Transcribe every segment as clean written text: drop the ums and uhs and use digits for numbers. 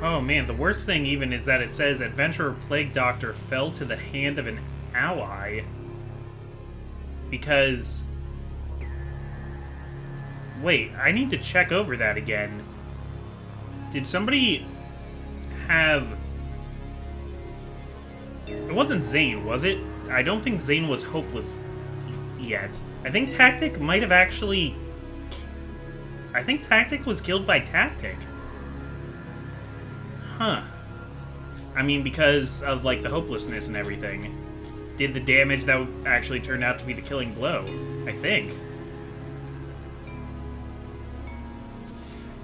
Oh man, the worst thing even is that it says Adventurer Plague Doctor fell to the hand of an ally. Because... Wait, I need to check over that again. Did somebody have... It wasn't Zane, was it? I don't think Zane was hopeless yet. I think Tactic might have actually... I think Tactic was killed by Tactic. Huh. I mean, because of, like, the hopelessness and everything. Did the damage that actually turned out to be the killing blow, I think.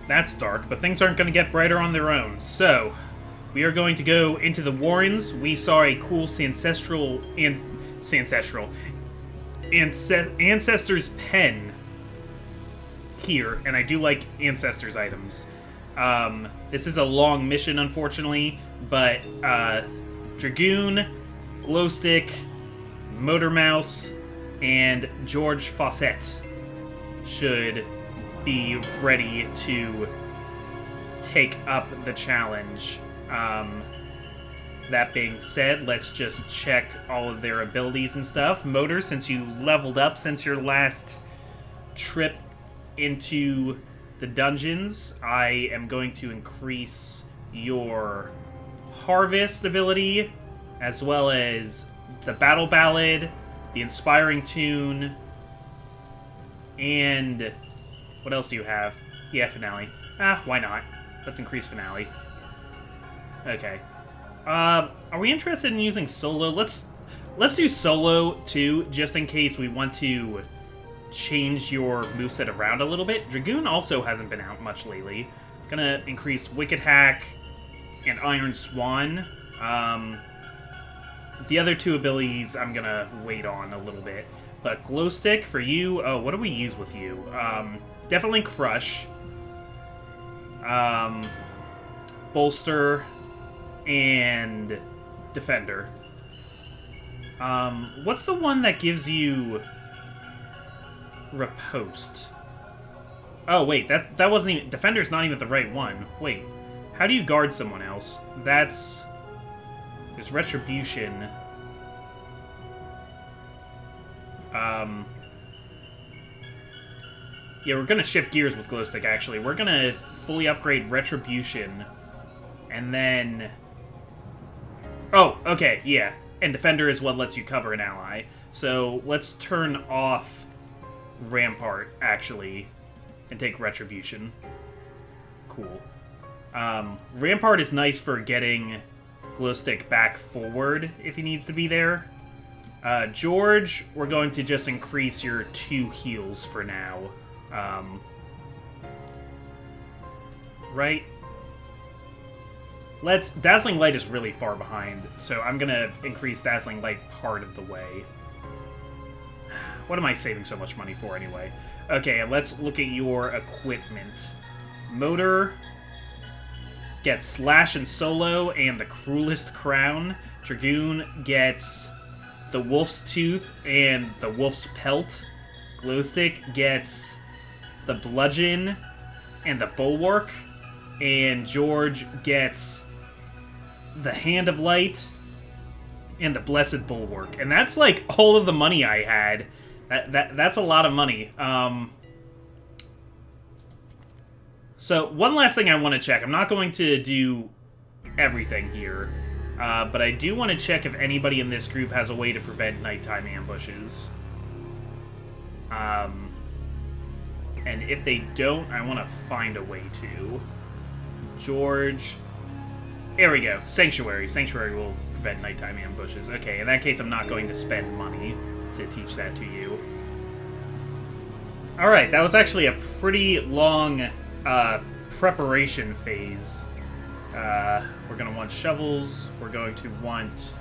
That's dark, but things aren't going to get brighter on their own. So, we are going to go into the Warrens. We saw a cool Ancestor's Pen here, and I do like Ancestor's items. This is a long mission, unfortunately, but Dragoon, Glowstick, Motor Mouse, and George Fawcett should be ready to take up the challenge. That being said, let's just check all of their abilities and stuff. Motor, since you leveled up since your last trip into the dungeons, I am going to increase your Harvest ability, as well as the Battle Ballad, the Inspiring Tune, and what else do you have? Yeah, Finale. Why not? Let's increase Finale. Okay. Are we interested in using Solo? Let's do Solo, too, just in case we want to change your moveset around a little bit. Dragoon also hasn't been out much lately. Gonna increase Wicked Hack and Iron Swan. The other two abilities I'm gonna wait on a little bit. But Glowstick, for you... Oh, what do we use with you? Definitely Crush. Bolster. And Defender. What's the one that gives you Riposte? Oh, wait, that wasn't even... Defender's not even the right one. Wait, how do you guard someone else? That's... There's Retribution. Yeah, we're gonna shift gears with Glowstick, actually. We're gonna fully upgrade Retribution. And then... Oh, okay, yeah. And Defender is what lets you cover an ally. So, let's turn off Rampart, actually, and take Retribution. Cool. Rampart is nice for getting Glowstick back forward if he needs to be there. George, we're going to just increase your 2 heals for now. Right? Dazzling Light is really far behind, so I'm gonna increase Dazzling Light part of the way. What am I saving so much money for, anyway? Okay, let's look at your equipment. Motor gets Slash and Solo and the Cruelest Crown. Dragoon gets the Wolf's Tooth and the Wolf's Pelt. Glowstick gets the Bludgeon and the Bulwark. And George gets the Hand of Light and the Blessed Bulwark. And that's like all of the money I had. That's a lot of money. So one last thing I want to check. I'm not going to do everything here. But I do want to check if anybody in this group has a way to prevent nighttime ambushes. And if they don't, I want to find a way to. George. There we go. Sanctuary. Sanctuary will prevent nighttime ambushes. Okay, in that case, I'm not going to spend money to teach that to you. Alright, that was actually a pretty long preparation phase. We're going to want shovels. We're going to want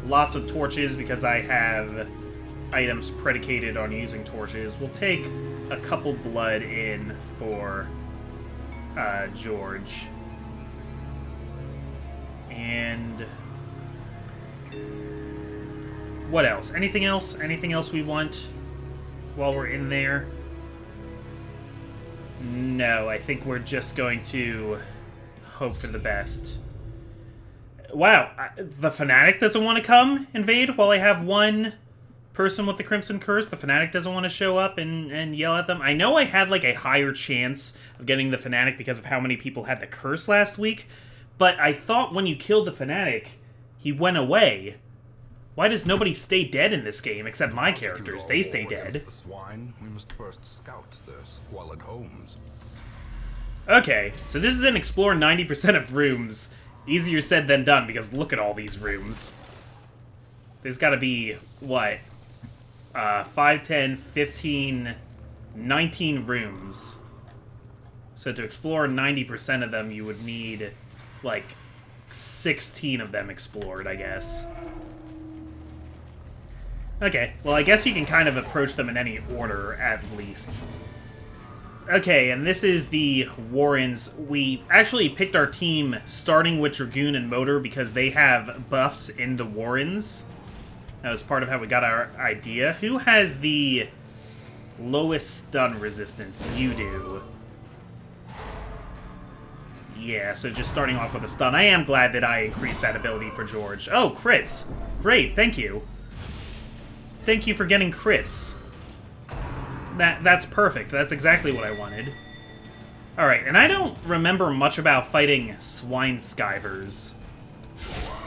lots of torches because I have items predicated on using torches. We'll take a couple blood in for George. And what else? Anything else? Anything else we want while we're in there? No, I think we're just going to hope for the best. Wow, the Fanatic doesn't want to come invade while I have one person with the Crimson Curse. The Fanatic doesn't want to show up and yell at them. I know I had, like, a higher chance of getting the Fanatic because of how many people had the Curse last week, but I thought when you killed the Fanatic, he went away. Why does nobody stay dead in this game except my characters? They stay dead. The swine, we must first scout their squalid homes. Okay, so this is an explore 90% of rooms. Easier said than done, because look at all these rooms. There's gotta be, what? 5, 10, 15, 19 rooms. So to explore 90% of them, you would need, like, 16 of them explored, I guess. Okay, well, I guess you can kind of approach them in any order, at least. Okay, and this is the Warrens. We actually picked our team starting with Dragoon and Motor because they have buffs in the Warrens. That was part of how we got our idea. Who has the lowest stun resistance? You do. Yeah, so just starting off with a stun. I am glad that I increased that ability for George. Oh, crits! Great, thank you. Thank you for getting crits. That's perfect. That's exactly what I wanted. Alright, and I don't remember much about fighting Swine Skivers.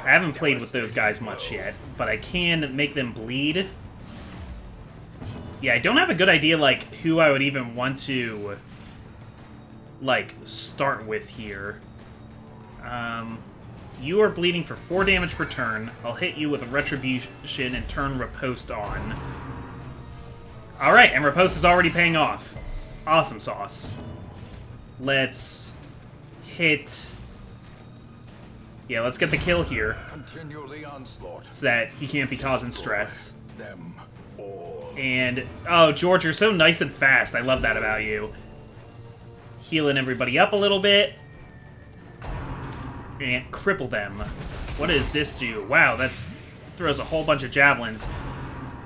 I haven't played with those guys much yet, but I can make them bleed. Yeah, I don't have a good idea, like, who I would even want to, like, start with here. You are bleeding for 4 damage per turn. I'll hit you with a Retribution and turn Riposte on. Alright, and Riposte is already paying off. Awesome sauce. Let's hit... Yeah, let's get the kill here. Continue the onslaught. So that he can't be causing stress. And, oh, George, you're so nice and fast. I love that about you. Healing everybody up a little bit. And cripple them. What does this do? Wow, that's throws a whole bunch of javelins.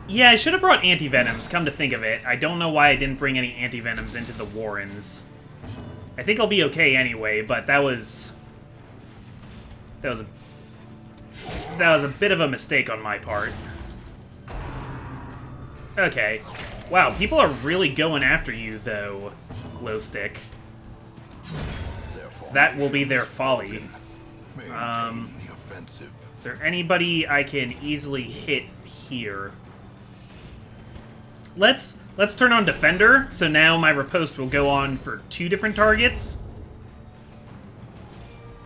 Yeah, I should have brought anti-venoms, come to think of it. I don't know why I didn't bring any anti-venoms into the Warrens. I think I'll be okay anyway, but that was a bit of a mistake on my part. Okay. Wow, people are really going after you, though, Glowstick. That will be their folly. Is there anybody I can easily hit here? Let's turn on Defender, so now my Riposte will go on for 2 different targets.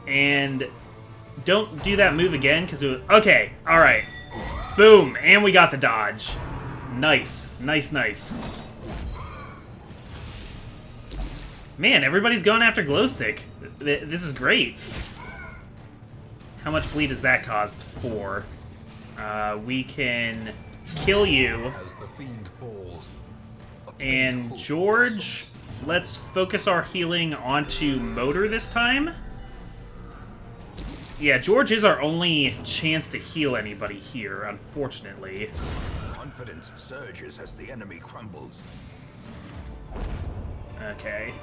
And don't do that move again, because it was... Okay, alright. Boom, and we got the dodge. Nice, nice, nice. Man, everybody's going after Glowstick. This is great. How much bleed does that cost? 4. We can kill you. And George, let's focus our healing onto Motor this time. Yeah, George is our only chance to heal anybody here, unfortunately. Confidence surges as the enemy crumbles. Okay.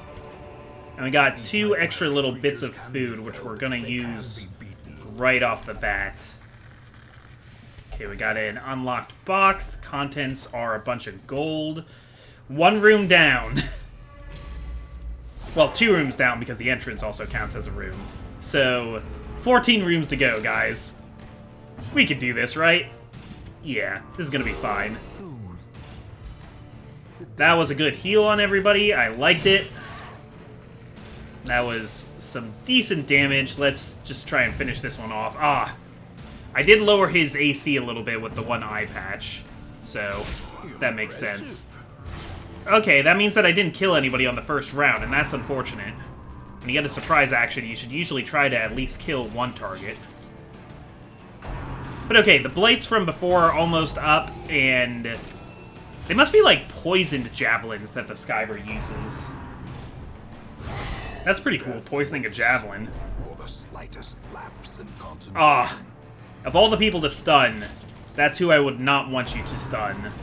And we got 2 extra little bits of food, which we're gonna use right off the bat. Okay, we got an unlocked box. The contents are a bunch of gold. 1 room down. Well, 2 rooms down because the entrance also counts as a room. So, 14 rooms to go, guys. We can do this, right? Yeah, this is gonna be fine. That was a good heal on everybody. I liked it. That was some decent damage. Let's just try and finish this one off. Ah, I did lower his AC a little bit with the 1 eye patch, so that makes sense. Okay, that means that I didn't kill anybody on the first round, and that's unfortunate. When you get a surprise action, you should usually try to at least kill 1 target. But okay, the blights from before are almost up, and they must be like poisoned javelins that the Skyver uses. That's pretty cool, poisoning a javelin. Ah, of all the people to stun, that's who I would not want you to stun.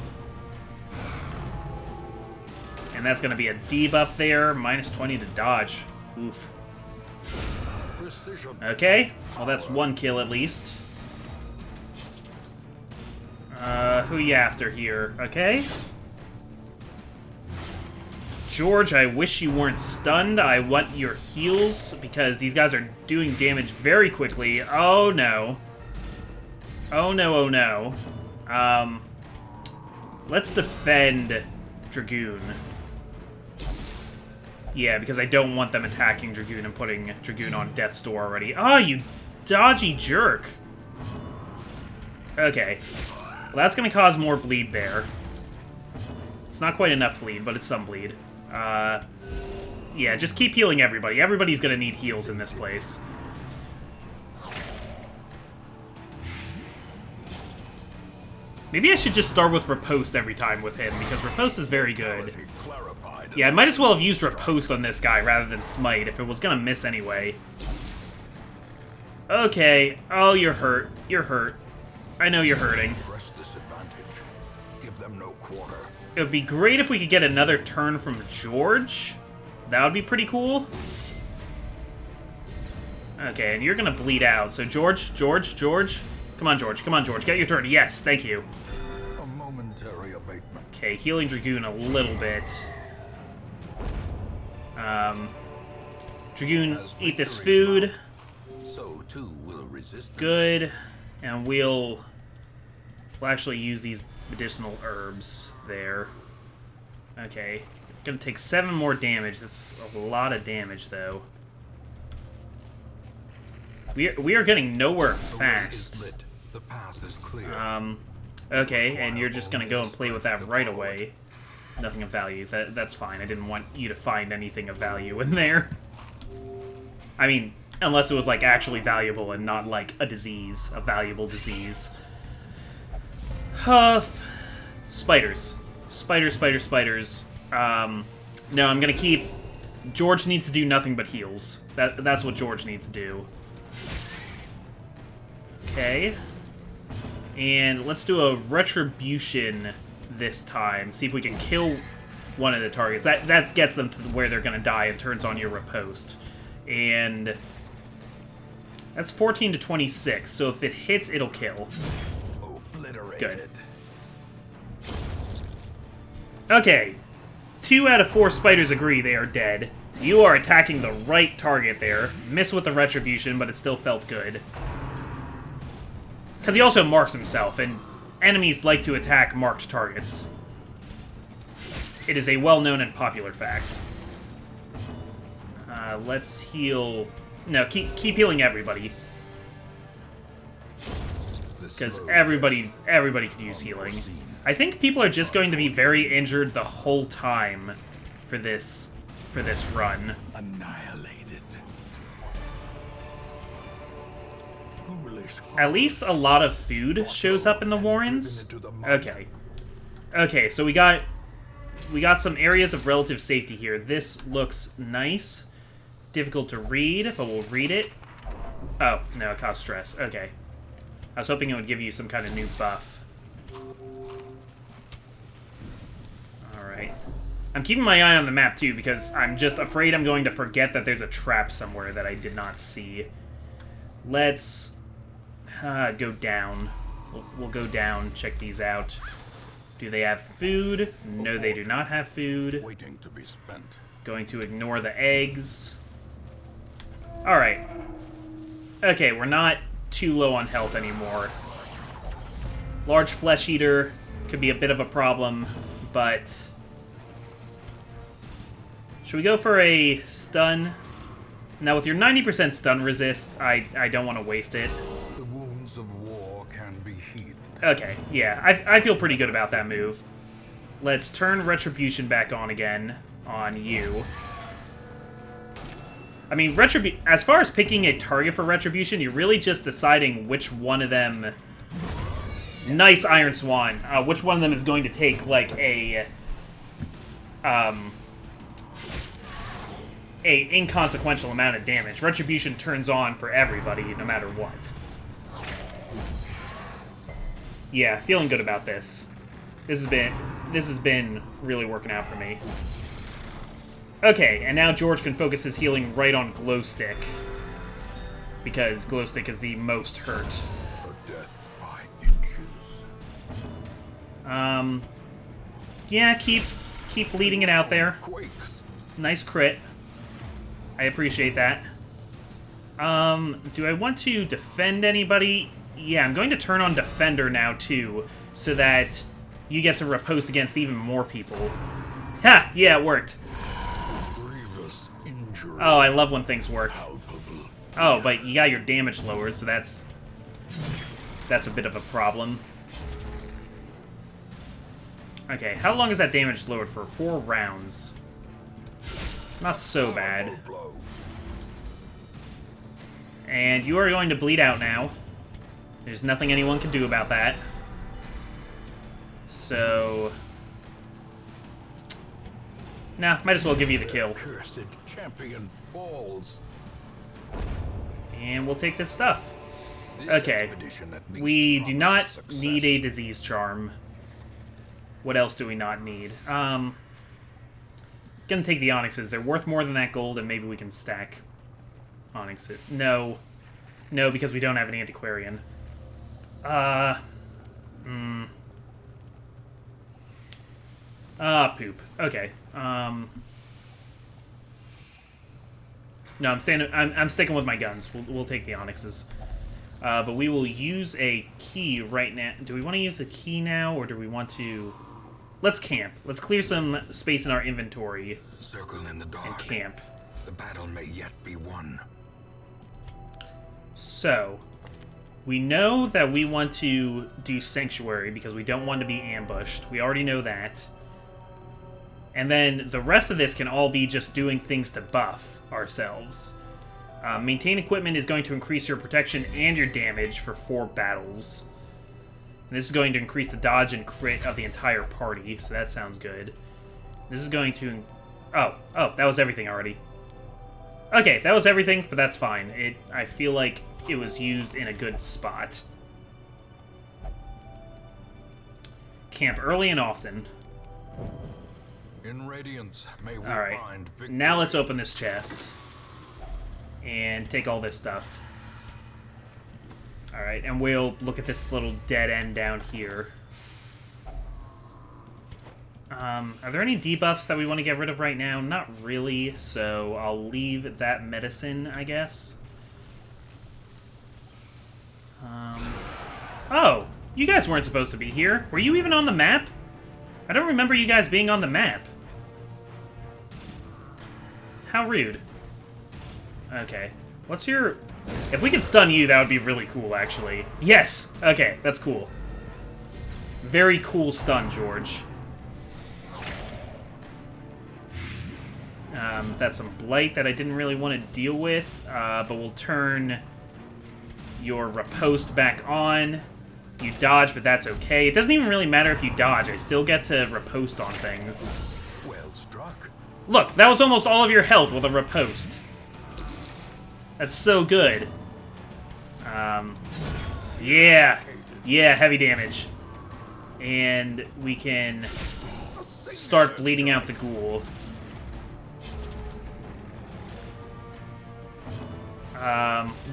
And that's going to be a debuff there, minus 20 to dodge. Oof. precision. Okay, well that's one kill at least. Who you after here? Okay. George, I wish you weren't stunned. I want your heals, because these guys are doing damage very quickly. Oh, no. Oh, no, oh, no. Let's defend Dragoon. Yeah, because I don't want them attacking Dragoon and putting Dragoon on death's door already. Oh, you dodgy jerk. Okay. Well, that's going to cause more bleed there. It's not quite enough bleed, but it's some bleed. Yeah, just keep healing everybody. Everybody's gonna need heals in this place. Maybe I should just start with Riposte every time with him, because Riposte is very good. Yeah, I might as well have used Riposte on this guy rather than Smite, if it was gonna miss anyway. Okay. Oh, you're hurt. You're hurt. I know you're hurting. Press this advantage. Give them no quarter. It would be great if we could get another turn from George. That would be pretty cool. Okay, and you're gonna bleed out. So George. Come on, George. Come on, George. Get your turn. Yes, thank you. A momentary abatement. Okay, healing Dragoon a little bit. Dragoon, eat this food. So too will resistance. Good. And we'll actually use these medicinal herbs there. Okay. Gonna take 7 more damage. That's a lot of damage, though. We are getting nowhere fast. The path is clear. Okay, and you're just gonna go and play with that right away. Nothing of value. That's fine. I didn't want you to find anything of value in there. I mean, unless it was, like, actually valuable and not, like, a disease. A valuable disease. Huff. Spiders. Spiders. No, I'm gonna keep... George needs to do nothing but heals. That's what George needs to do. Okay. And let's do a Retribution this time. See if we can kill one of the targets. That gets them to where they're gonna die and turns on your Riposte. And... that's 14 to 26, so if it hits, it'll kill. Good. Okay. 2 out of 4 spiders agree they are dead. You are attacking the right target there. Miss with the Retribution, but it still felt good. Because he also marks himself, and enemies like to attack marked targets. It is a well-known and popular fact. Let's heal... No, keep healing everybody. Because everybody could use healing. I think people are just going to be very injured the whole time for this run. Annihilated. At least a lot of food shows up in the Warrens. Okay. Okay, so we got some areas of relative safety here. This looks nice. Difficult to read, but we'll read it. Oh, no, it caused stress. Okay. I was hoping it would give you some kind of new buff. Alright. I'm keeping my eye on the map, too, because I'm just afraid I'm going to forget that there's a trap somewhere that I did not see. Let's go down. We'll go down, check these out. Do they have food? No, they do not have food. Waiting to be spent. Going to ignore the eggs. Alright. Okay, we're not too low on health anymore. Large flesh eater could be a bit of a problem, but... should we go for a stun? Now, with your 90% stun resist, I don't want to waste it. The wounds of war can be healed. Okay, yeah, I feel pretty good about that move. Let's turn Retribution back on again on you. I mean, as far as picking a target for Retribution, you're really just deciding which one of them... Nice, Iron Swan. Which one of them is going to take, like, a inconsequential amount of damage. Retribution turns on for everybody, no matter what. Yeah, feeling good about this. This has been really working out for me. Okay, and now George can focus his healing right on Glowstick. because Glowstick is the most hurt. A death by inches. Yeah, keep bleeding it out there. Quakes. Nice crit. I appreciate that. Do I want to defend anybody? Yeah, I'm going to turn on Defender now, too, so that you get to riposte against even more people. Ha! Yeah, it worked. Grievous injury. Oh, I love when things work. Palpable. Oh, but you got your damage lowered, so that's a bit of a problem. Okay, how long is that damage lowered for? 4 rounds. Not so bad. Blow. And you are going to bleed out now. There's nothing anyone can do about that. So... nah, might as well give you the kill. Cursed champion falls. And we'll take this stuff. This Okay. expedition at least We do not promised success. need a disease charm. What else do we not need? Gonna take the onyxes. They're worth more than that gold, and maybe we can stack onyxes. No. No, because we don't have an antiquarian. Poop. Okay. No, I'm sticking with my guns. We'll take the onyxes. But we will use a key right now. Do we want to use the key now, or do we want to... Let's camp. Let's clear some space in our inventory Circle in the and dark. camp. The battle may yet be won. So, we know that we want to do Sanctuary because we don't want to be ambushed. We already know that. And then the rest of this can all be just doing things to buff ourselves. Maintain equipment is going to increase your protection and your damage for 4 battles. And this is going to increase the dodge and crit of the entire party, so that sounds good. This is going to... Oh, that was everything already. Okay, that was everything, but that's fine. I feel like it was used in a good spot. Camp early and often. In Radiance, may we Alright, find victory. now let's open this chest. And take all this stuff. Alright, and we'll look at this little dead end down here. Are there any debuffs that we want to get rid of right now? Not really, so I'll leave that medicine, I guess. Oh, you guys weren't supposed to be here. Were you even on the map? I don't remember you guys being on the map. How rude. Okay. What's your... If we could stun you, that would be really cool, actually. Yes! Okay, that's cool. Very cool stun, George. That's some blight that I didn't really want to deal with, but we'll turn your riposte back on. You dodge, but that's okay. It doesn't even really matter if you dodge. I still get to riposte on things. Well struck. Look, that was almost all of your health with a riposte. That's so good. Yeah. Yeah, heavy damage. And we can start bleeding out the ghoul.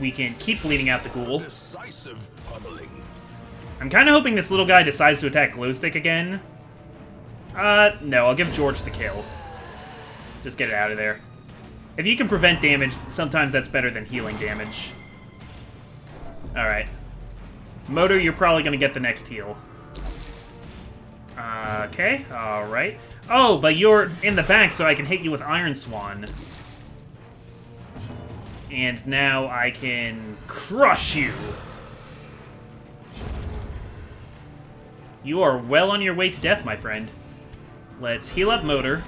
We can keep bleeding out the ghoul. Decisive pummeling. I'm kind of hoping this little guy decides to attack Glowstick again. No, I'll give George the kill. Just get it out of there. If you can prevent damage, sometimes that's better than healing damage. Alright. Motor, you're probably going to get the next heal. Okay, alright. Oh, but you're in the back, so I can hit you with Iron Swan. And now I can crush you. You are well on your way to death, my friend. Let's heal up Motor.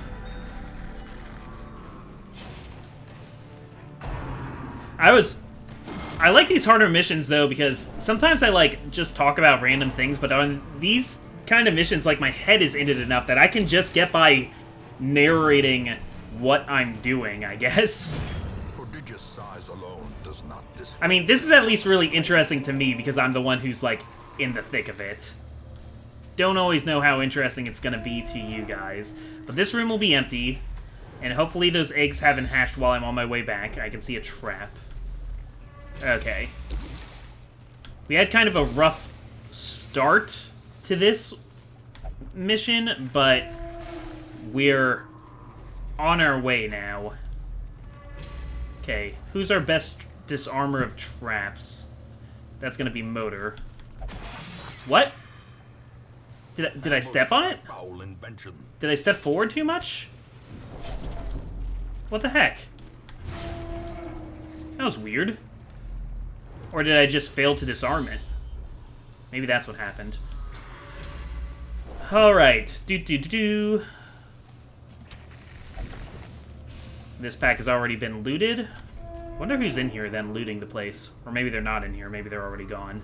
I like these harder missions, though, because sometimes I, like, just talk about random things, but on these kind of missions, like, my head is in it enough that I can just get by narrating what I'm doing, I guess. Prodigious size alone does not I mean, this is at least really interesting to me, because I'm the one who's, like, in the thick of it. Don't always know how interesting it's gonna be to you guys. But this room will be empty, and hopefully those eggs haven't hatched while I'm on my way back. I can see a trap. Okay. We had kind of a rough start to this mission, but we're on our way now. Okay, who's our best disarmer of traps? That's gonna be Motor. What? Did I step on it? Foul invention. Did I step forward too much? What the heck? That was weird. Or did I just fail to disarm it? Maybe that's what happened. Alright. This pack has already been looted. Wonder who's in here then looting the place. Or maybe they're not in here. Maybe they're already gone.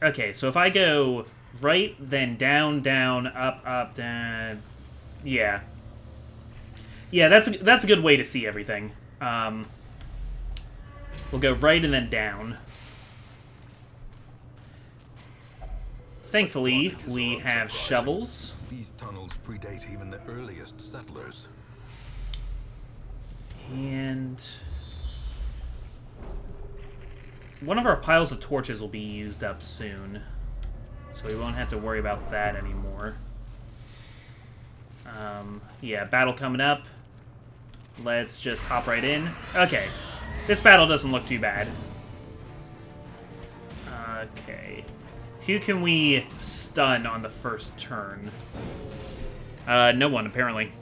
Okay, so if I go right, then down, down, up, down... Yeah. Yeah, that's a good way to see everything. We'll go right and then down. Thankfully, we have shovels. These tunnels predate even the earliest settlers. And one of our piles of torches will be used up soon, so we won't have to worry about that anymore. Yeah, battle coming up. Let's just hop right in. Okay, this battle doesn't look too bad. Okay, who can we stun on the first turn? No one, apparently.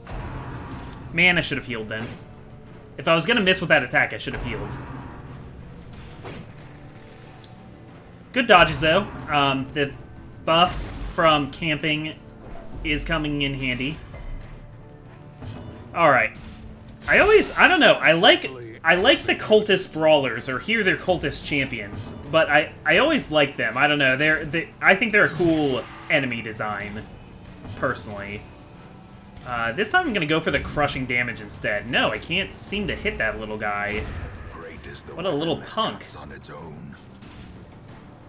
Man, I should have healed then. If I was gonna miss with that attack, I should have healed. Good dodges, though. The buff from camping is coming in handy. Alright. I don't know, I like the cultist brawlers, or here they're cultist champions, but I always like them. I don't know, I think they're a cool enemy design, personally. This time I'm gonna go for the crushing damage instead. No, I can't seem to hit that little guy. What a little punk.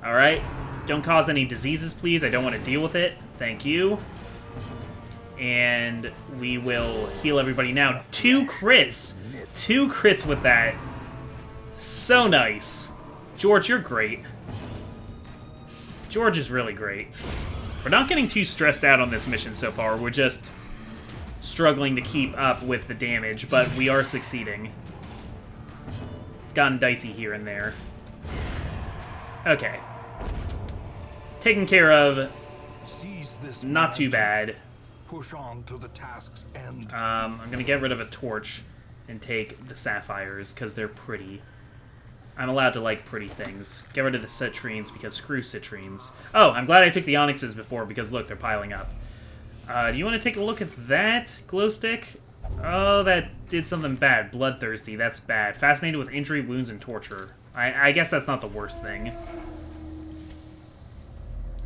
Alright, don't cause any diseases, please. I don't want to deal with it. Thank you. And we will heal everybody now. 2 crits! 2 crits with that. So nice. George, you're great. George is really great. We're not getting too stressed out on this mission so far. We're just struggling to keep up with the damage, but we are succeeding. It's gotten dicey here and there. Okay. Taken care of. Not too bad. Push on to the task's end. I'm gonna get rid of a torch and take the sapphires because they're pretty. I'm allowed to like pretty things. Get rid of the citrines because screw citrines. Oh, I'm glad I took the onyxes before because look, they're piling up. Do you want to take a look at that, Glowstick? Oh, that did something bad. Bloodthirsty, that's bad. Fascinated with injury, wounds, and torture. I guess that's not the worst thing.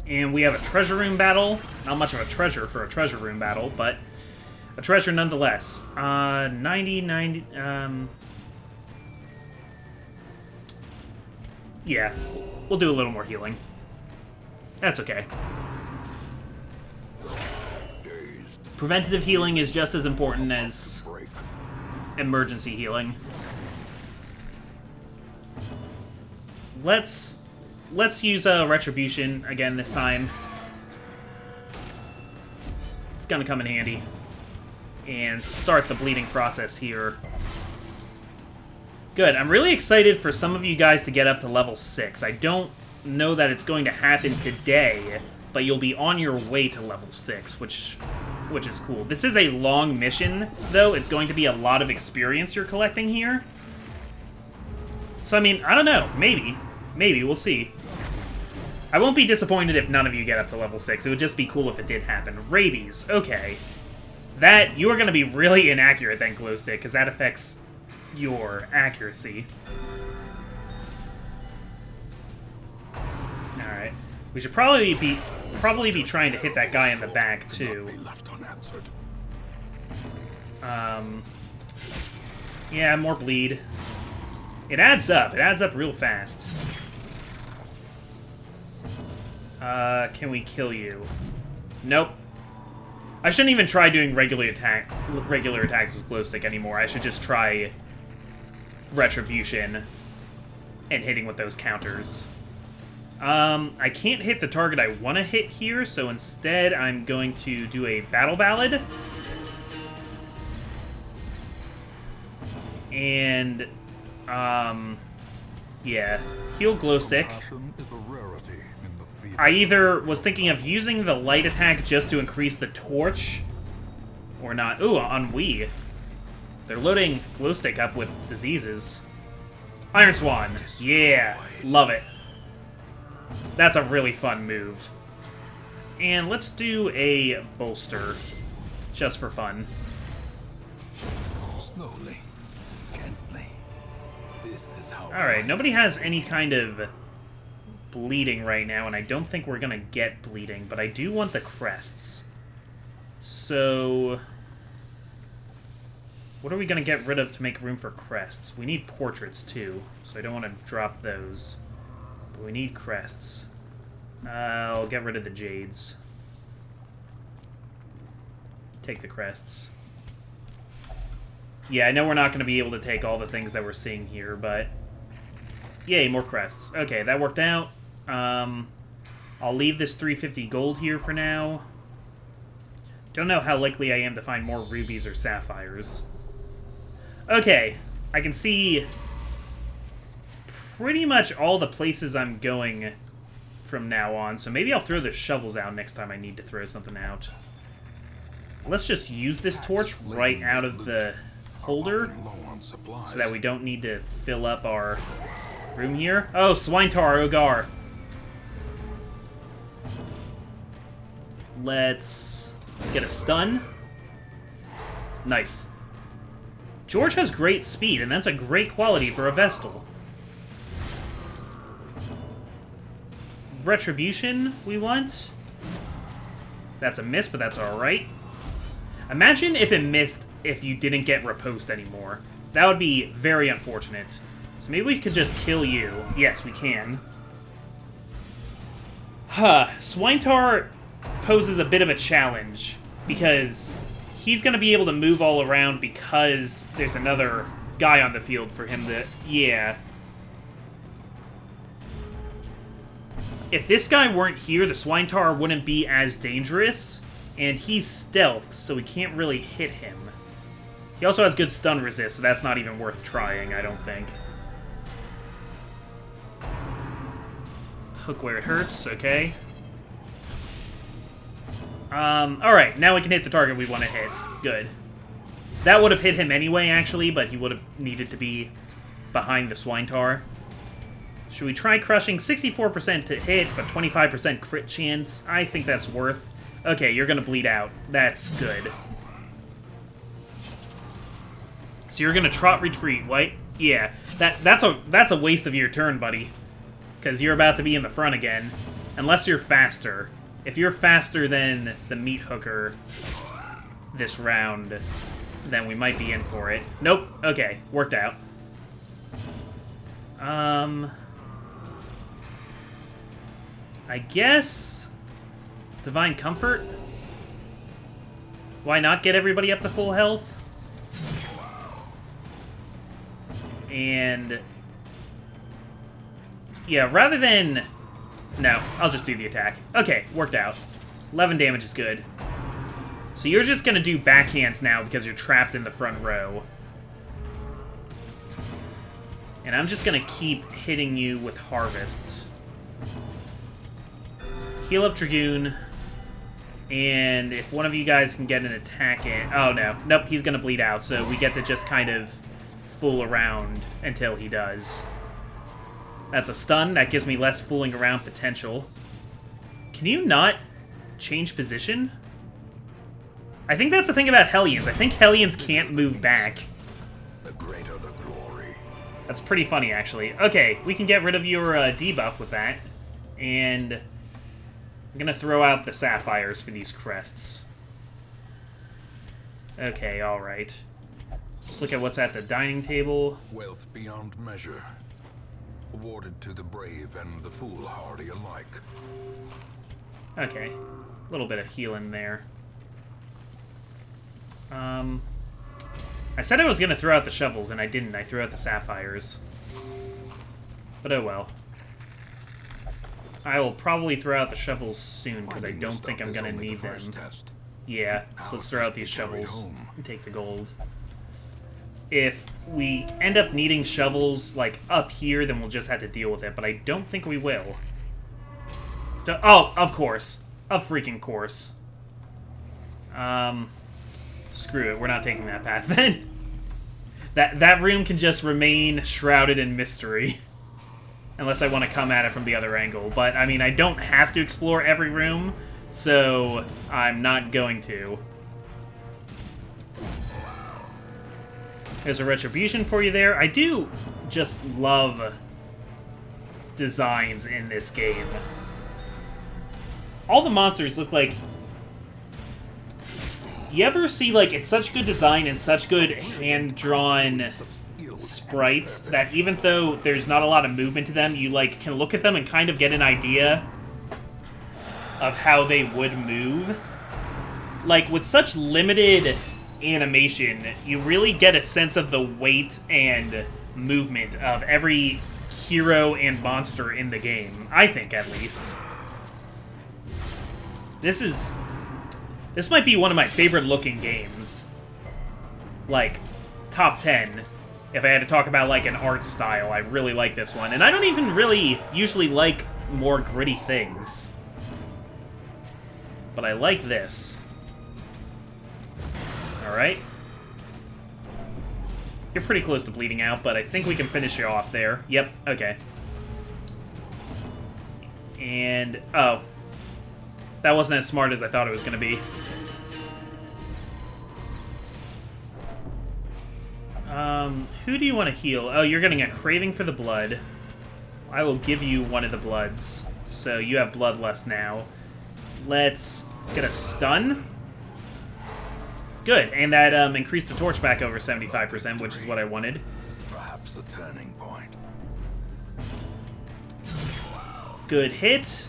And we have a treasure room battle. Not much of a treasure for a treasure room battle, but a treasure nonetheless. 90. Yeah, we'll do a little more healing. That's okay. Preventative healing is just as important as emergency healing. Let's use Retribution again this time. It's gonna come in handy. And start the bleeding process here. Good. I'm really excited for some of you guys to get up to level 6. I don't know that it's going to happen today, but you'll be on your way to level 6, which is cool. This is a long mission, though. It's going to be a lot of experience you're collecting here. So, I mean, I don't know. Maybe. Maybe. We'll see. I won't be disappointed if none of you get up to level 6. It would just be cool if it did happen. Rabies. Okay. That, you are going to be really inaccurate then, Glowstick, because that affects your accuracy. Alright. We should probably be trying to hit that guy in the back, too. Yeah, more bleed. It adds up. It adds up real fast. Can we kill you? Nope. I shouldn't even try doing regular attacks with Glowstick anymore. I should just try Retribution. and hitting with those counters. I can't hit the target I want to hit here, so instead I'm going to do a Battle Ballad. And, yeah, heal Glowstick. I either was thinking of using the light attack just to increase the torch, or not. Ooh, ennui. They're loading Glowstick up with diseases. Iron Swan. Yeah, love it. That's a really fun move. And let's do a bolster, just for fun. Slowly, gently. This is how. Alright, nobody has any kind of bleeding right now, and I don't think we're gonna get bleeding, but I do want the crests. So what are we gonna get rid of to make room for crests? We need portraits too, so I don't want to drop those. But we need crests. I'll get rid of the jades. Take the crests. Yeah, I know we're not going to be able to take all the things that we're seeing here, but yay, more crests. Okay, that worked out. I'll leave this 350 gold here for now. Don't know how likely I am to find more rubies or sapphires. Okay, I can see pretty much all the places I'm going from now on, so maybe I'll throw the shovels out next time I need to throw something out. Let's just use this torch right out of the holder so that we don't need to fill up our room here. Oh, Swintar Ogar. Let's get a stun. Nice. George has great speed, and that's a great quality for a Vestal. Retribution we want. That's a miss, but that's alright. Imagine if it missed if you didn't get Riposte anymore. That would be very unfortunate. So maybe we could just kill you. Yes, we can. Huh. Swintar poses a bit of a challenge, because he's going to be able to move all around because there's another guy on the field for him to... Yeah. If this guy weren't here, the Swintar wouldn't be as dangerous, and he's stealthed, so we can't really hit him. He also has good stun resist, so that's not even worth trying, I don't think. Hook where it hurts, okay. Alright, now we can hit the target we want to hit. Good. That would have hit him anyway, actually, but he would have needed to be behind the Swintar. Should we try crushing? 64% to hit, but 25% crit chance. I think that's worth. Okay, you're gonna bleed out. That's good. So you're gonna trot retreat, right? Yeah, that's a waste of your turn, buddy. Because you're about to be in the front again. Unless you're faster. If you're faster than the meat hooker this round, then we might be in for it. Nope. Okay, worked out. I guess Divine Comfort? Why not get everybody up to full health? And yeah, rather than... No, I'll just do the attack. Okay, worked out. 11 damage is good. So you're just gonna do backhands now because you're trapped in the front row. And I'm just gonna keep hitting you with Harvest. Heal up Dragoon. And if one of you guys can get an attack in... Oh, no. Nope, he's gonna bleed out, so we get to just kind of fool around until he does. That's a stun. That gives me less fooling around potential. Can you not change position? I think that's the thing about Hellions. I think Hellions can't move back. The greater the glory. That's pretty funny, actually. Okay, we can get rid of your debuff with that. And I'm gonna throw out the sapphires for these crests. Okay, alright. Let's look at what's at the dining table. Wealth beyond measure. Awarded to the brave and the foolhardy alike. Okay. A little bit of healing there. I said I was going to throw out the shovels, and I didn't. I threw out the sapphires. But oh well. I will probably throw out the shovels soon, because I don't think I'm going to need them. Yeah, so let's throw out these shovels and take the gold. If we end up needing shovels, like, up here, then we'll just have to deal with it, but I don't think we will. Oh, of course. Of freaking course. Screw it, we're not taking that path, then. That room can just remain shrouded in mystery. Unless I want to come at it from the other angle. But, I mean, I don't have to explore every room, so I'm not going to. There's a retribution for you there. I do just love designs in this game. All the monsters look like... You ever see, like, it's such good design and such good hand-drawn sprites that even though there's not a lot of movement to them, you, like, can look at them and kind of get an idea of how they would move. Like, with such limited animation, you really get a sense of the weight and movement of every hero and monster in the game. I think, at least. This might be one of my favorite looking games. Like, top 10. If I had to talk about, like, an art style, I really like this one. And I don't even really usually like more gritty things. But I like this. Alright. You're pretty close to bleeding out, but I think we can finish you off there. Yep, okay. And, oh. That wasn't as smart as I thought it was going to be. Who do you want to heal? Oh, you're getting a craving for the blood. I will give you one of the bloods. So you have bloodlust now. Let's get a stun. Good, and that increased the torch back over 75%, which is what I wanted. Perhaps the turning point. Good hit.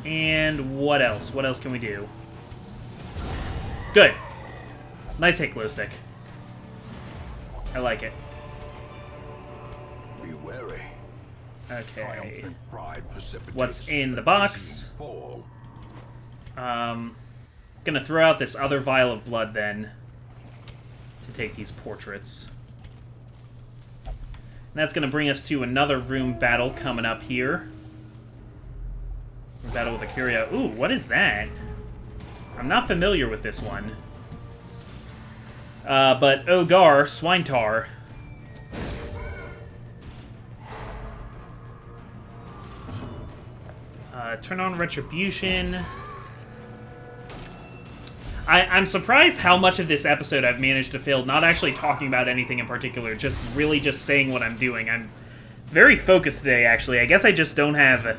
And what else? What else can we do? Good. Nice hit, Glowstick. I like it. Be wary. Okay. Pride precipitates What's in the box? fall. Gonna throw out this other vial of blood then to take these portraits. And that's gonna bring us to another room battle coming up here. Battle with a Curio. Ooh, what is that? I'm not familiar with this one. But Ogar, Swinetar. Turn on Retribution. I'm surprised how much of this episode I've managed to fill not actually talking about anything in particular, just really just saying what I'm doing. I'm very focused today, actually. I guess I just don't have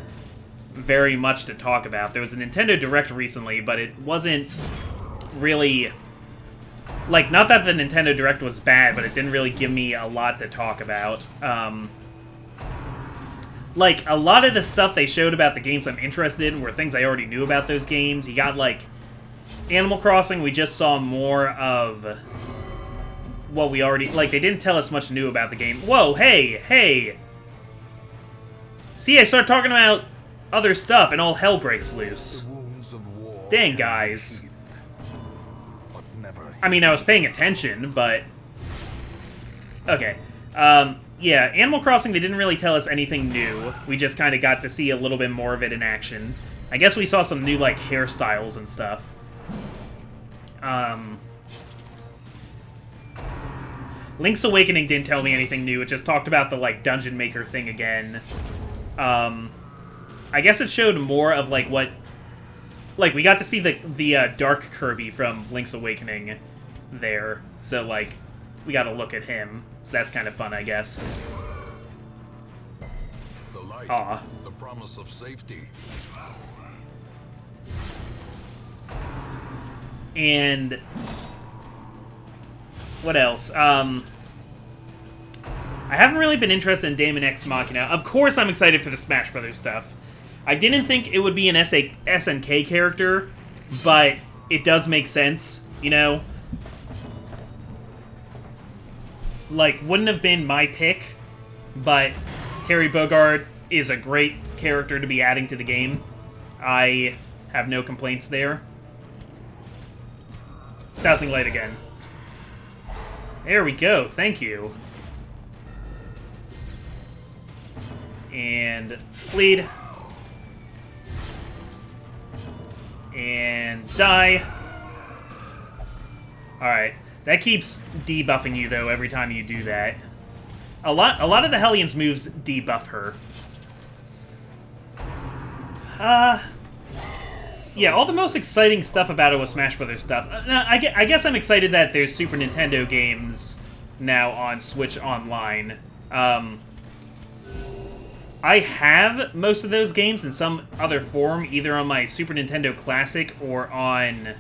very much to talk about. There was a Nintendo Direct recently, but it wasn't really... Like, not that the Nintendo Direct was bad, but it didn't really give me a lot to talk about. Like, a lot of the stuff they showed about the games I'm interested in were things I already knew about those games. You got, like, Animal Crossing, we just saw more of what we already... Like, they didn't tell us much new about the game. Whoa, hey, hey! See, I start talking about other stuff, and all hell breaks loose. Dang, guys. I mean, I was paying attention, but... Okay. Yeah, Animal Crossing, they didn't really tell us anything new. We just kind of got to see a little bit more of it in action. I guess we saw some new, like, hairstyles and stuff. Link's Awakening didn't tell me anything new. It just talked about the, like, Dungeon Maker thing again. I guess it showed more of, like, what... Like, we got to see the Dark Kirby from Link's Awakening there. So, like, we got to look at him. So that's kind of fun, I guess. The light, Aw. the promise of safety. And... What else? I haven't really been interested in Daemon X Machina. Of course I'm excited for the Smash Brothers stuff. I didn't think it would be an SNK character, but it does make sense, you know? Like, wouldn't have been my pick but Terry Bogard is a great character to be adding to the game. I have no complaints there. Dazzling Light again. There we go, thank you. And bleed. And die. Alright. That keeps debuffing you, though, every time you do that. A lot of the Hellions' moves debuff her. Yeah, all the most exciting stuff about it was Smash Brothers stuff. I guess I'm excited that there's Super Nintendo games now on Switch Online. I have most of those games in some other form, either on my Super Nintendo Classic or on,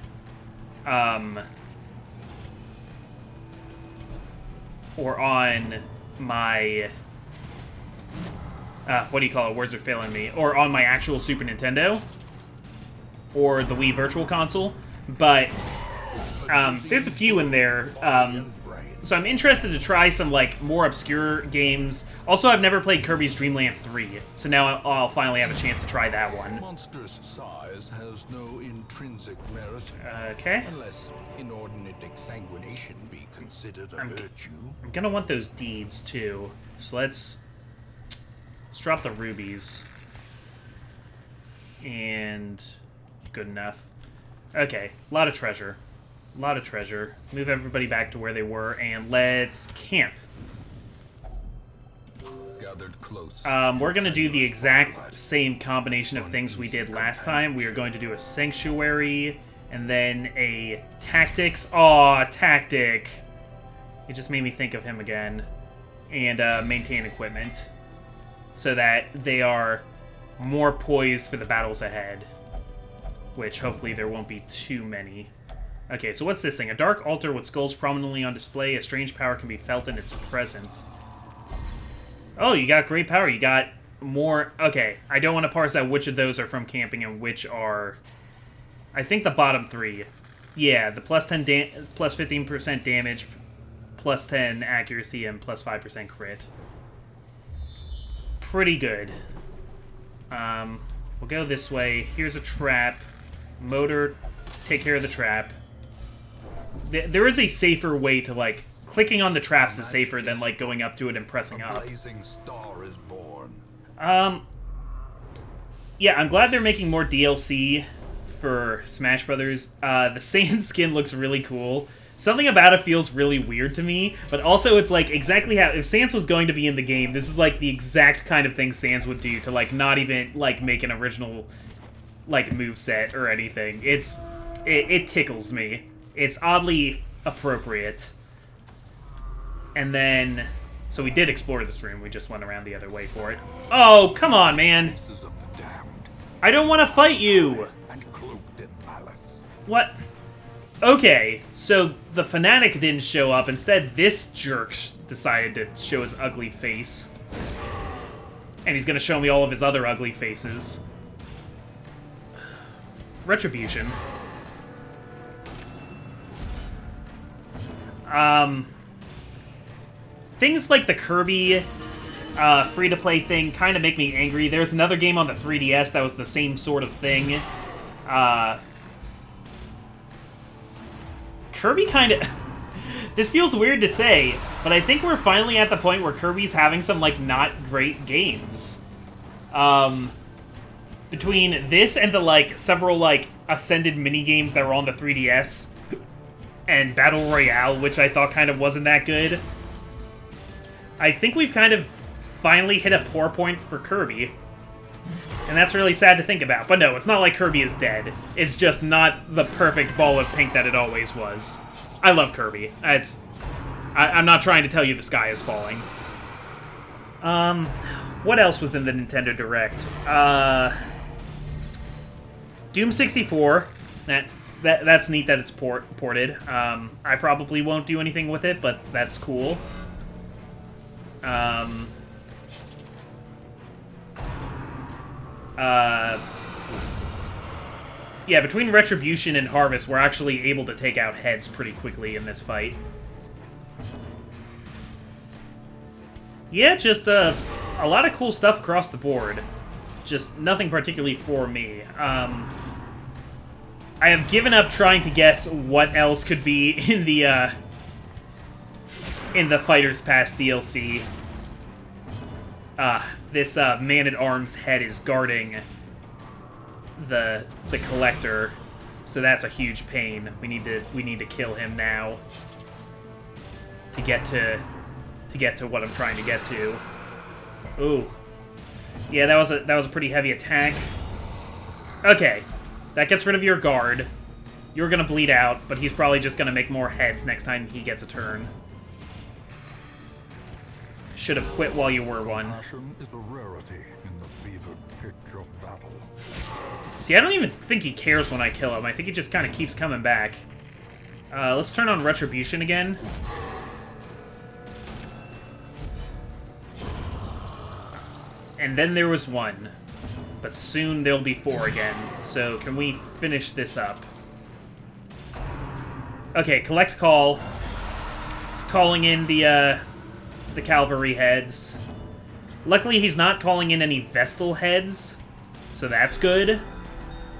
my, what do you call it? Words are failing me. Or on my actual Super Nintendo, or the Wii Virtual Console, but, there's a few in there, so I'm interested to try some, like, more obscure games. Also, I've never played Kirby's Dream Land 3, so now I'll finally have a chance to try that one. Monstrous size has no intrinsic merit. Okay. Unless inordinate exsanguination be considered a virtue. I'm gonna want those deeds, too. So let's drop the rubies. And good enough. Okay, a lot of treasure. A lot of treasure. Move everybody back to where they were, and let's camp. Gathered close. We're going to do the exact same combination of things we did last time. We are going to do a Sanctuary, and then a Tactics. Aw, Tactic. It just made me think of him again. And maintain equipment, so that they are more poised for the battles ahead. Which, hopefully, there won't be too many. Okay, so what's this thing? A dark altar with skulls prominently on display. A strange power can be felt in its presence. Oh, you got great power. You got more... Okay, I don't want to parse out which of those are from camping and which are... I think the bottom three. Yeah, the plus 15% damage, plus 10 accuracy, and plus 5% crit. Pretty good. We'll go this way. Here's a trap. Motor, take care of the trap. There is a safer way to, like, clicking on the traps is safer than, like, going up to it and pressing up. A blazing star is born. Yeah, I'm glad they're making more DLC for Smash Brothers. The sand skin looks really cool. Something about it feels really weird to me, but also it's, like, exactly how... If Sans was going to be in the game, this is, like, the exact kind of thing Sans would do to, like, not even, like, make an original, like, moveset or anything. It tickles me. It's oddly appropriate. And then... So we did explore this room, we just went around the other way for it. Oh, come on, man! I don't want to fight you! And cloaked in malice. What? Okay, so the Fanatic didn't show up. Instead, this jerk decided to show his ugly face. And he's gonna show me all of his other ugly faces. Retribution. Things like the Kirby free-to-play thing kind of make me angry. There's another game on the 3DS that was the same sort of thing. Kirby kind of... This feels weird to say, but I think we're finally at the point where Kirby's having some, like, not great games. Between this and the, like, several, like, Ascended minigames that were on the 3DS, and Battle Royale, which I thought kind of wasn't that good, I think we've kind of finally hit a poor point for Kirby. And that's really sad to think about. But no, it's not like Kirby is dead. It's just not the perfect ball of pink that it always was. I love Kirby. I'm not trying to tell you the sky is falling. What else was in the Nintendo Direct? Doom 64. That's neat that it's ported. I probably won't do anything with it, but that's cool. Yeah, between Retribution and Harvest, we're actually able to take out heads pretty quickly in this fight. Yeah, just a lot of cool stuff across the board. Just nothing particularly for me. I have given up trying to guess what else could be in the Fighters Pass DLC. This Man-at-Arms head is guarding the collector, so that's a huge pain. We need to kill him now to get to what I'm trying to get to. Ooh. Yeah, that was a pretty heavy attack. Okay. That gets rid of your guard. You're gonna bleed out, but he's probably just gonna make more heads next time he gets a turn. Should have quit while you were one. Passion is a rarity in the fevered pitch of battle. See, I don't even think he cares when I kill him. I think he just kind of keeps coming back. Let's turn on Retribution again. And then there was one. But soon there'll be 4 again. So can we finish this up? Okay, collect call. It's calling in the cavalry heads. Luckily he's not calling in any Vestal heads. So that's good.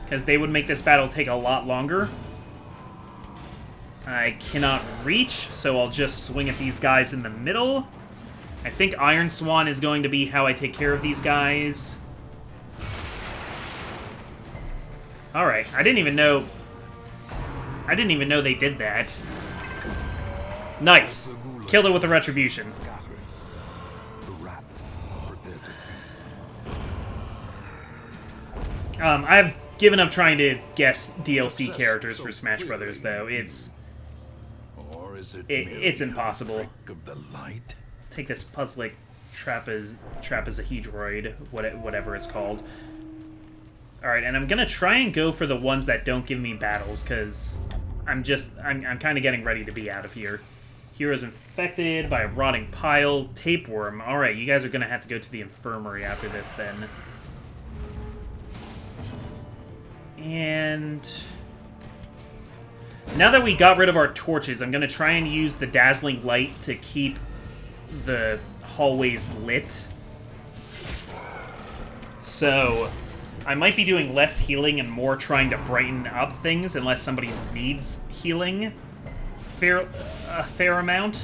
Because they would make this battle take a lot longer. I cannot reach, so I'll just swing at these guys in the middle. I think Iron Swan is going to be how I take care of these guys. Alright, I didn't even know they did that. Nice. Killed it with a Retribution. I've given up trying to guess DLC characters for Smash Brothers, though. It's impossible. Take this puzzling trapezohedroid, whatever it's called. Alright, and I'm gonna try and go for the ones that don't give me battles, because I'm kind of getting ready to be out of here. Hero's infected by a rotting pile. Tapeworm. Alright, you guys are gonna have to go to the infirmary after this, then. And now that we got rid of our torches, I'm gonna try and use the dazzling light to keep the hallways lit. So I might be doing less healing and more trying to brighten up things unless somebody needs healing a fair amount.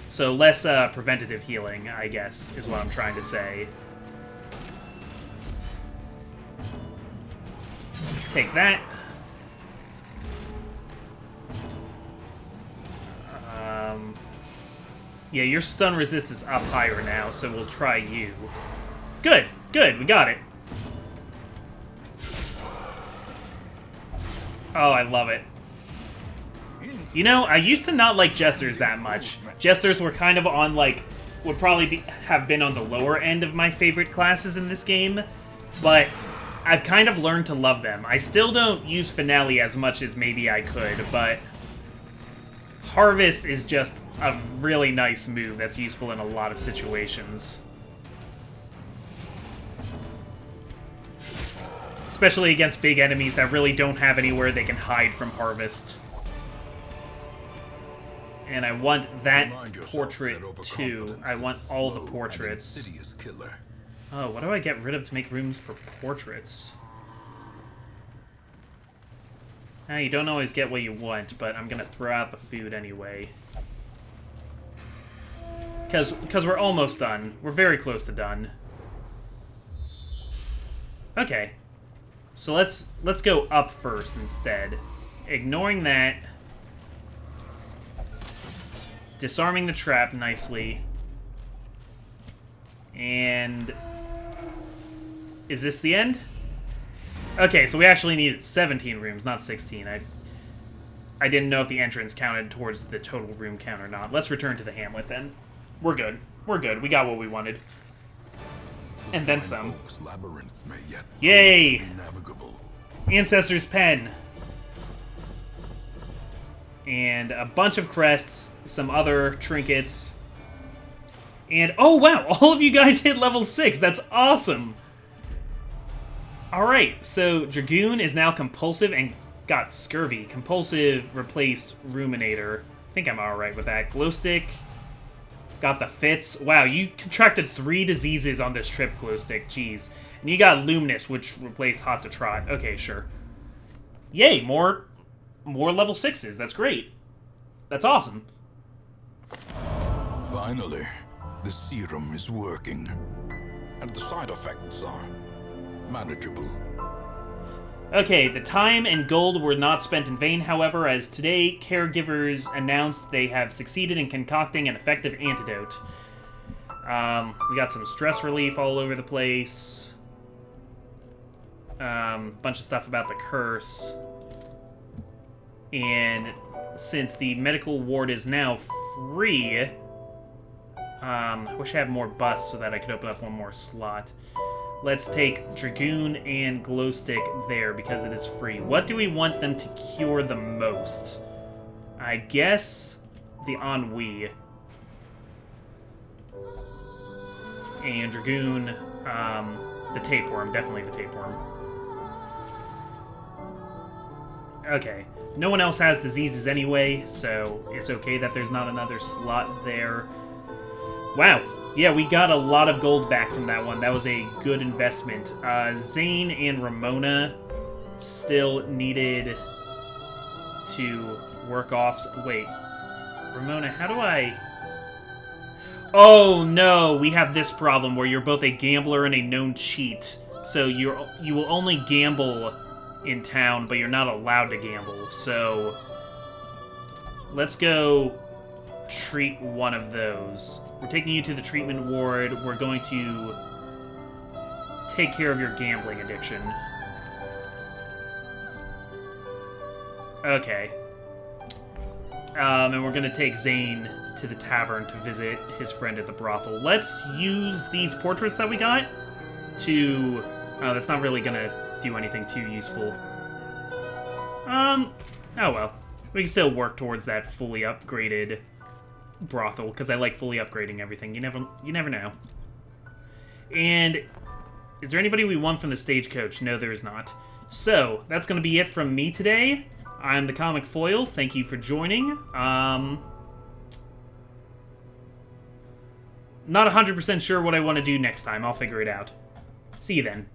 So less preventative healing, I guess, is what I'm trying to say. Take that. Yeah, your stun resist is up higher now, so we'll try you. Good, good, we got it. Oh, I love it. You know, I used to not like Jesters that much. Jesters were kind of on, like, would probably have been on the lower end of my favorite classes in this game, but I've kind of learned to love them. I still don't use Finale as much as maybe I could, but Harvest is just a really nice move that's useful in a lot of situations. Especially against big enemies that really don't have anywhere they can hide from Harvest. And I want that portrait too. I want all the portraits. Oh, what do I get rid of to make rooms for portraits? You don't always get what you want, but I'm gonna throw out the food anyway. Because we're almost done. We're very close to done. Okay. So let's go up first instead. Ignoring that. Disarming the trap nicely. And is this the end? Okay, so we actually needed 17 rooms, not 16. I didn't know if the entrance counted towards the total room count or not. Let's return to the hamlet then. We're good. We're good. We got what we wanted. And then some. Yay! Ancestor's Pen. And a bunch of crests, some other trinkets. And, oh wow, all of you guys hit level 6. That's awesome. Alright, so Dragoon is now compulsive and got scurvy. Compulsive replaced Ruminator. I think I'm alright with that. Glowstick. Got the fits. Wow, you contracted 3 diseases on this trip, Glowstick. Jeez. And you got Luminous, which replaced Hot to Trot. Okay, sure. Yay, more level 6s. That's great. That's awesome. Finally, the serum is working. And the side effects are manageable. Okay, the time and gold were not spent in vain, however, as today caregivers announced they have succeeded in concocting an effective antidote. We got some stress relief all over the place. Bunch of stuff about the curse. And since the medical ward is now free, I wish I had more busts so that I could open up one more slot. Let's take Dragoon and Glowstick there because it is free. What do we want them to cure the most? I guess the ennui. And Dragoon, the tapeworm. Definitely the tapeworm. Okay. No one else has diseases anyway, so it's okay that there's not another slot there. Wow. Yeah, we got a lot of gold back from that one. That was a good investment. Zane and Ramona still needed to work off... Wait. Ramona, how do I... Oh, no! We have this problem where you're both a gambler and a known cheat. So you will only gamble in town, but you're not allowed to gamble. So let's go treat one of those. We're taking you to the treatment ward. We're going to take care of your gambling addiction. Okay. And we're going to take Zane to the tavern to visit his friend at the brothel. Let's use these portraits that we got to... Oh, that's not really going to do anything too useful. Oh well. We can still work towards that fully upgraded brothel, because I like fully upgrading everything. You never know. And is there anybody we want from the stagecoach? No, there is not. So, that's going to be it from me today. I'm the Comic Foil. Thank you for joining. Not 100% sure what I want to do next time. I'll figure it out. See you then.